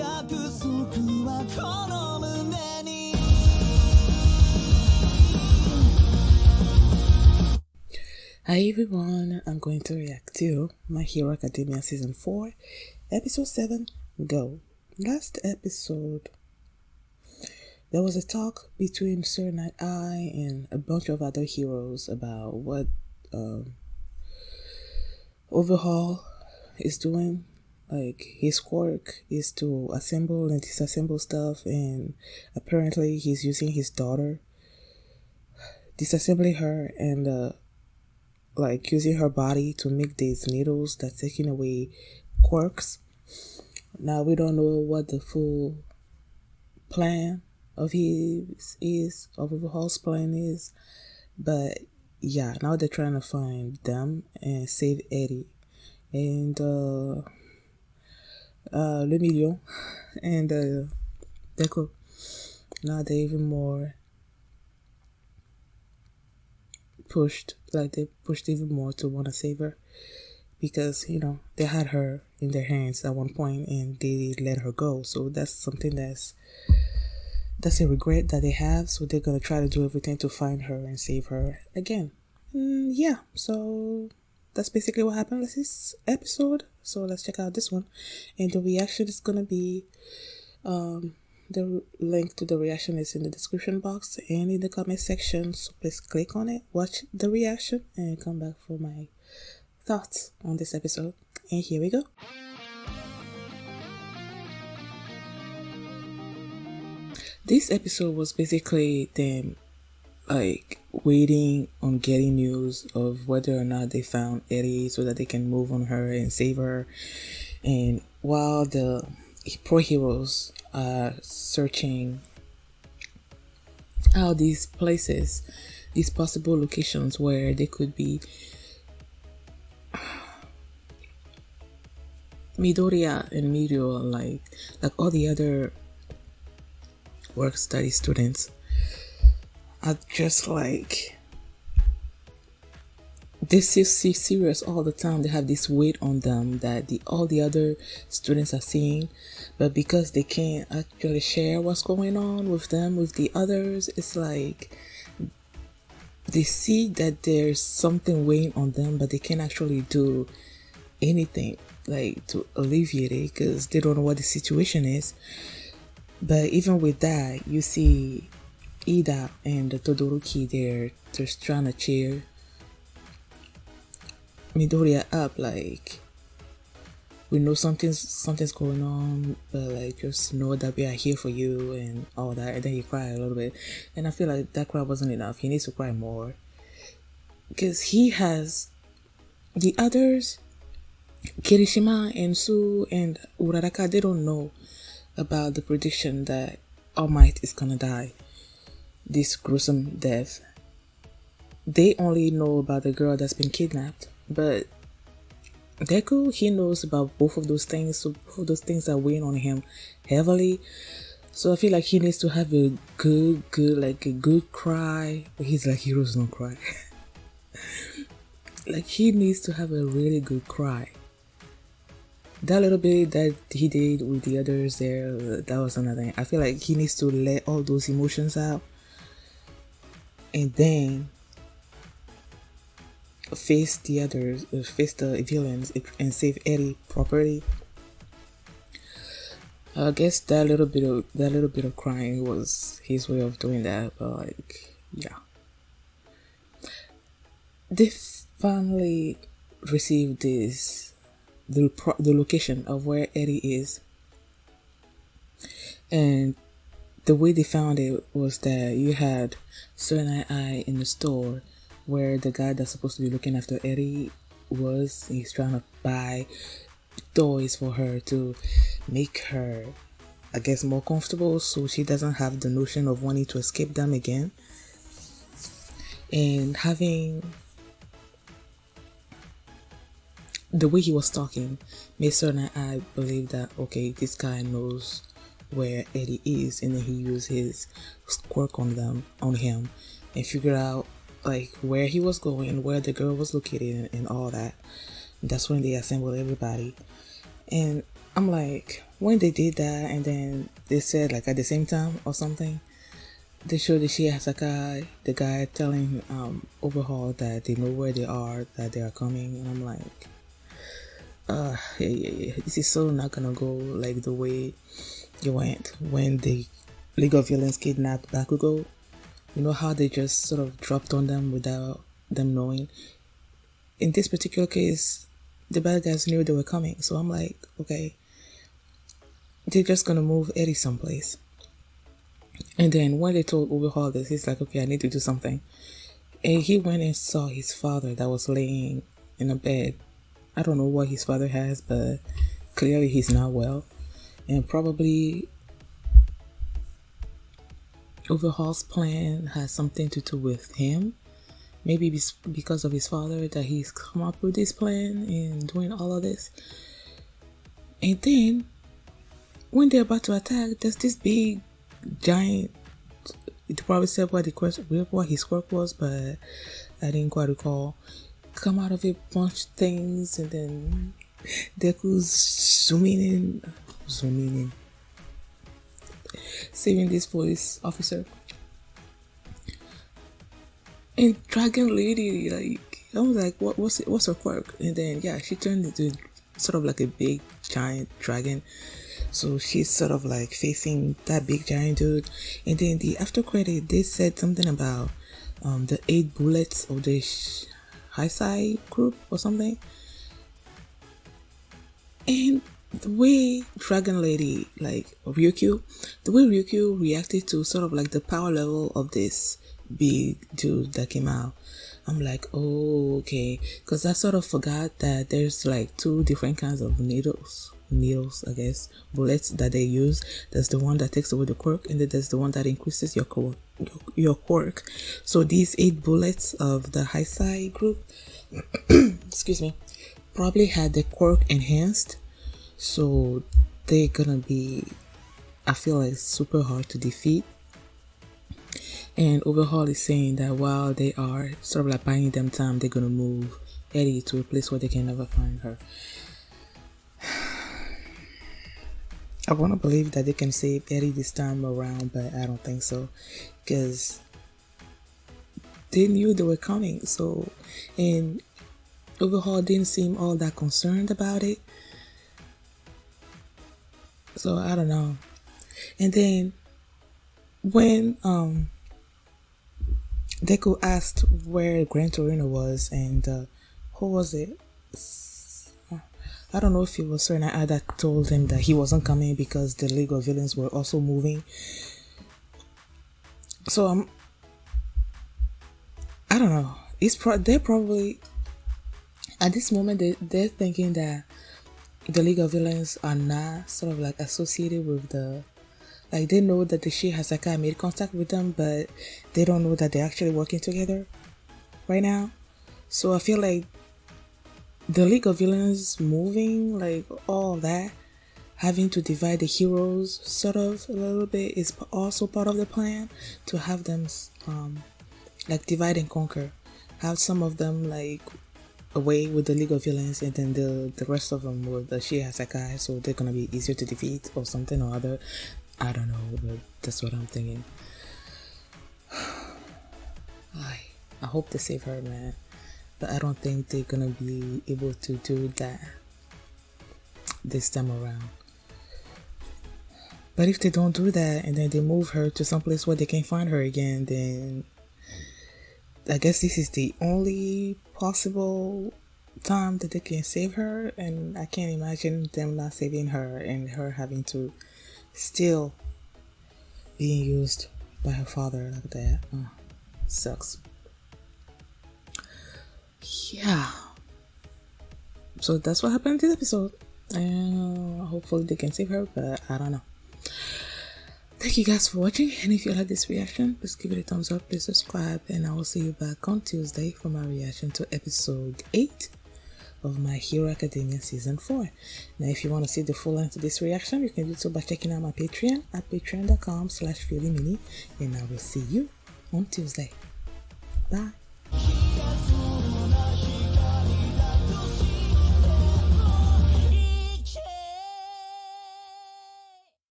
Hi everyone, I'm going to react to My Hero Academia Season 4, Episode 7, Go. Last episode, there was a talk between Sir Night-Eye and a bunch of other heroes about what Overhaul is doing. Like, his quirk is to assemble and disassemble stuff, and apparently he's using his daughter, disassembling her and like using her body to make these needles that's taking away quirks. Now we don't know what the full plan of his is, of Overhaul's plan is, but yeah, now they're trying to find them and save Eddie and Le Million and Deco. Now they're even more pushed, like they pushed even more to want to save her, because they had her in their hands at one point and they let her go. So that's something that's a regret that they have. So they're gonna try to do everything to find her and save her again. Yeah, so that's basically what happened with this episode. So let's check out this one, and the reaction is gonna be the link to the reaction is in the description box and in the comment section, so please click on it, watch the reaction, and come back for my thoughts on this episode. And here we go. This episode was basically them like waiting on getting news of whether or not they found Eddie so that they can move on her and save her. And while the pro heroes are searching out these places, these possible locations where they could be, Midoriya and Mirio, like all the other work study students, are just like, they see serious all the time. They have this weight on them that all the other students are seeing, but because they can't actually share what's going on with them, with the others, it's like they see that there's something weighing on them, but they can't actually do anything like to alleviate it because they don't know what the situation is. But even with that, you see Ida and Todoroki, they're just trying to cheer Midoriya up, like, we know something's going on, but like, just know that we are here for you and all that. And then he cried a little bit, and I feel like that cry wasn't enough. He needs to cry more, because he has the others, Kirishima and Sue and Uraraka, they don't know about the prediction that All Might is gonna die, this gruesome death. They only know about the girl that's been kidnapped, but Deku, he knows about both of those things, so both of those things are weighing on him heavily. So I feel like he needs to have a good cry. But he's like, heroes don't cry. Like, he needs to have a really good cry. That little bit that he did with the others there, that was another thing. I feel like he needs to let all those emotions out and then face the others, face the villains, and save Eddie properly. I guess that little bit of crying was his way of doing that. But like, yeah, they finally received the location of where Eddie is, and the way they found it was that you had Sir Night-Eye in the store where the guy that's supposed to be looking after Eddie was. He's trying to buy toys for her to make her, I guess, more comfortable, so she doesn't have the notion of wanting to escape them again. And having the way he was talking made Sir Night-Eye believe that, okay, this guy knows where Eddie is, and then he used his quirk on him and figured out like where he was going, where the girl was located, and all that. That's when they assembled everybody. And I'm like, when they did that, and then they said like at the same time or something, they showed the Shia Hasakai, the guy telling Overhaul that they know where they are, that they are coming, and I'm like, yeah. This is so not gonna go like the way it went when the League of Villains kidnapped Bakugo. You know how they just sort of dropped on them without them knowing. In this particular case, the bad guys knew they were coming, so I'm like, okay, they're just gonna move Eddie someplace. And then when they told Overhaul this, he's like, okay, I need to do something. And he went and saw his father that was laying in a bed. I don't know what his father has, but clearly he's not well. And probably Overhaul's plan has something to do with him. Maybe because of his father that he's come up with this plan and doing all of this. And then when they're about to attack, there's this big giant. It probably said what his quirk was, but I didn't quite recall. Come out of it, punch things, and then Deku's zooming in, saving this police officer. And Dragon Lady, like, I was like, what's her quirk? And then yeah, she turned into sort of like a big giant dragon. So she's sort of like facing that big giant dude. And then the after credit, they said something about the 8 bullets of the Heisei group or something. And the way Dragon Lady, like Ryukyu, the way Ryukyu reacted to sort of like the power level of this big dude that came out, I'm like, oh, okay. Because I sort of forgot that there's like 2 different kinds of needles, I guess, bullets that they use. There's the one that takes away the quirk, and then there's the one that increases your quirk. So these 8 bullets of the Heisei group, excuse me, probably had the quirk enhanced. So they're gonna be, I feel like, super hard to defeat. And Overhaul is saying that while they are sort of like buying them time, they're gonna move Eddie to a place where they can never find her. I want to believe that they can save Eddie this time around, but I don't think so, because they knew they were coming. So, and Overhaul didn't seem all that concerned about it. So I don't know. And then when Deku asked where Gran Torino was, and who was it? I don't know if it was Serena that told him that he wasn't coming because the League of Villains were also moving. So I don't know. They're probably at this moment they're thinking that the League of Villains are not sort of like associated with the, like, they know that the Shia Hasakai made contact with them, but they don't know that they're actually working together right now. So I feel like the League of Villains moving, like all that, having to divide the heroes sort of a little bit, is also part of the plan, to have them like divide and conquer. Have some of them like away with the League of Villains, and then the rest of them with the Shia Hasakai, so they're gonna be easier to defeat or something or other. I don't know, but that's what I'm thinking. I hope they save her, man. But I don't think they're gonna be able to do that this time around. But if they don't do that, and then they move her to someplace where they can find her again, then I guess this is the only possible time that they can save her. And I can't imagine them not saving her and her having to still being used by her father like that. Sucks. Yeah. So that's what happened in this episode. And hopefully they can save her, but I don't know. Thank you guys for watching, and if you like this reaction, please give it a thumbs up, please subscribe, and I will see you back on Tuesday for my reaction to episode 8 of My Hero Academia Season 4. Now if you want to see the full length of this reaction, you can do so by checking out my Patreon at patreon.com/feelymini, and I will see you on Tuesday. Bye.